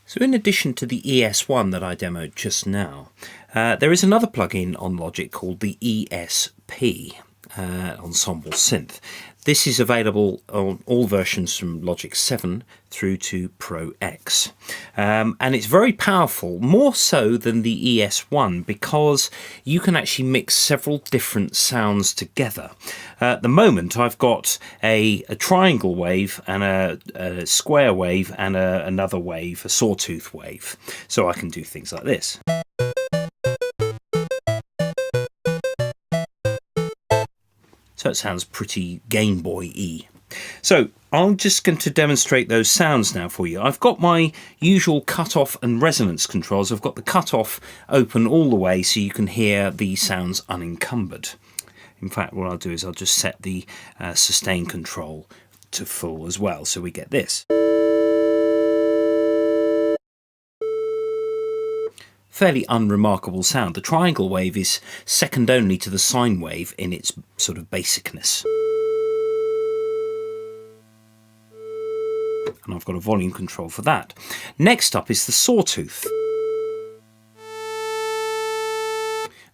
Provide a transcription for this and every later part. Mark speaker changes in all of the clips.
Speaker 1: So in addition to the ES1 that I demoed just now, there is another plugin on Logic called the ESP, Ensemble Synth. This is available on all versions from Logic 7 through to Pro X. And it's very powerful, more so than the ES1, because you can actually mix several different sounds together. At the moment, I've got a triangle wave and a square wave and another wave, a sawtooth wave. So I can do things like this. So it sounds pretty Game Boy-y. So I'm just going to demonstrate those sounds now for you. I've got my usual cutoff and resonance controls. I've got the cutoff open all the way so you can hear the sounds unencumbered. In fact, what I'll do is I'll just set the sustain control to full as well, so we get this. Fairly unremarkable sound. The triangle wave is second only to the sine wave in its sort of basicness. And I've got a volume control for that. Next up is the sawtooth.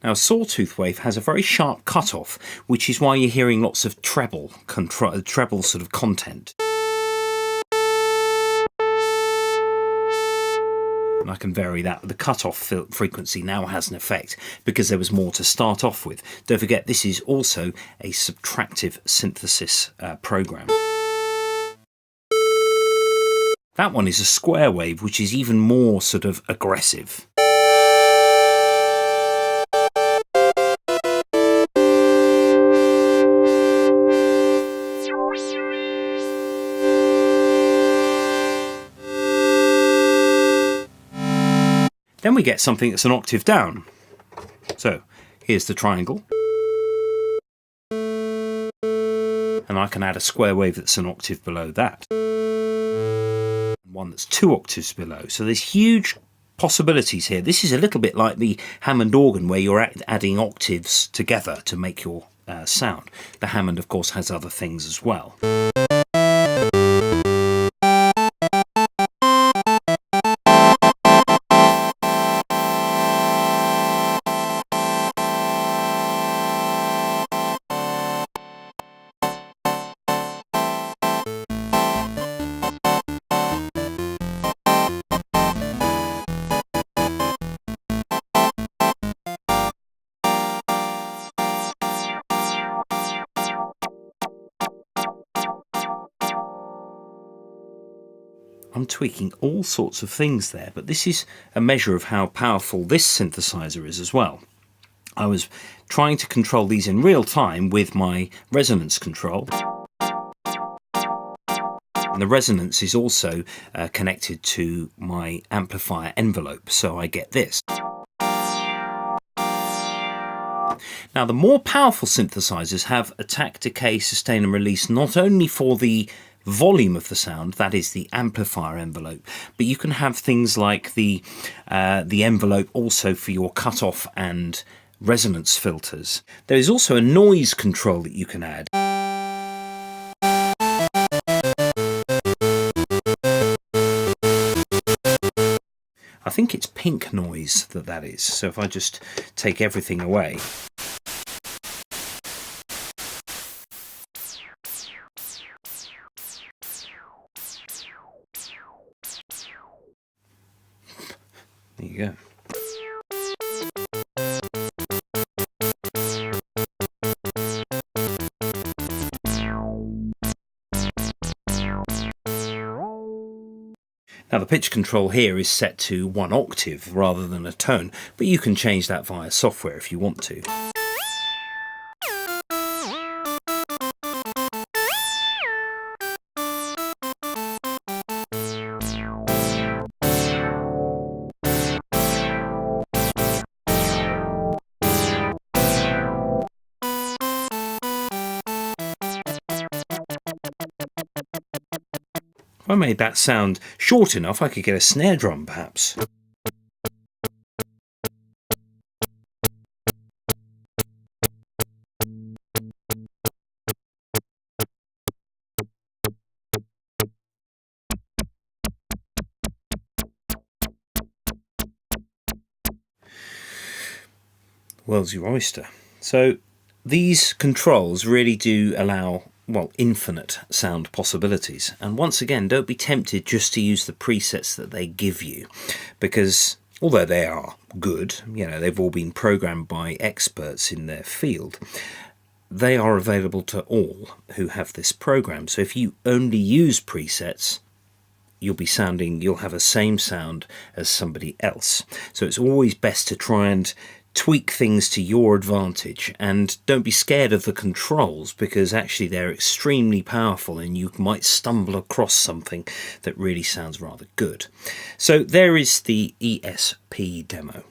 Speaker 1: Now, a sawtooth wave has a very sharp cutoff, which is why you're hearing lots of treble sort of content. And I can vary that. The cutoff frequency now has an effect because there was more to start off with. Don't forget, this is also a subtractive synthesis program. That one is a square wave, which is even more sort of aggressive. Then we get something that's an octave down. So here's the triangle. And I can add a square wave that's an octave below that. One that's 2 octaves below. So there's huge possibilities here. This is a little bit like the Hammond organ where you're adding octaves together to make your sound. The Hammond, of course, has other things as well. I'm tweaking all sorts of things there, but this is a measure of how powerful this synthesizer is as well. I was trying to control these in real time with my resonance control. And the resonance is also connected to my amplifier envelope, so I get this. Now, the more powerful synthesizers have attack, decay, sustain and release not only for the volume of the sound, that is the amplifier envelope, but you can have things like the envelope also for your cutoff and resonance filters. There is also a noise control that you can add. I think it's pink noise that is, so if I just take everything away. There you go. Now the pitch control here is set to 1 octave rather than a tone, but you can change that via software if you want to. If I made that sound short enough, I could get a snare drum perhaps. World's your oyster. So these controls really do allow, well, infinite sound possibilities. And once again, don't be tempted just to use the presets that they give you, because although they are good, you know, they've all been programmed by experts in their field, they are available to all who have this program. So if you only use presets, you'll have the same sound as somebody else. So it's always best to try and tweak things to your advantage, and don't be scared of the controls, because actually they're extremely powerful and you might stumble across something that really sounds rather good. So there is the ESP demo.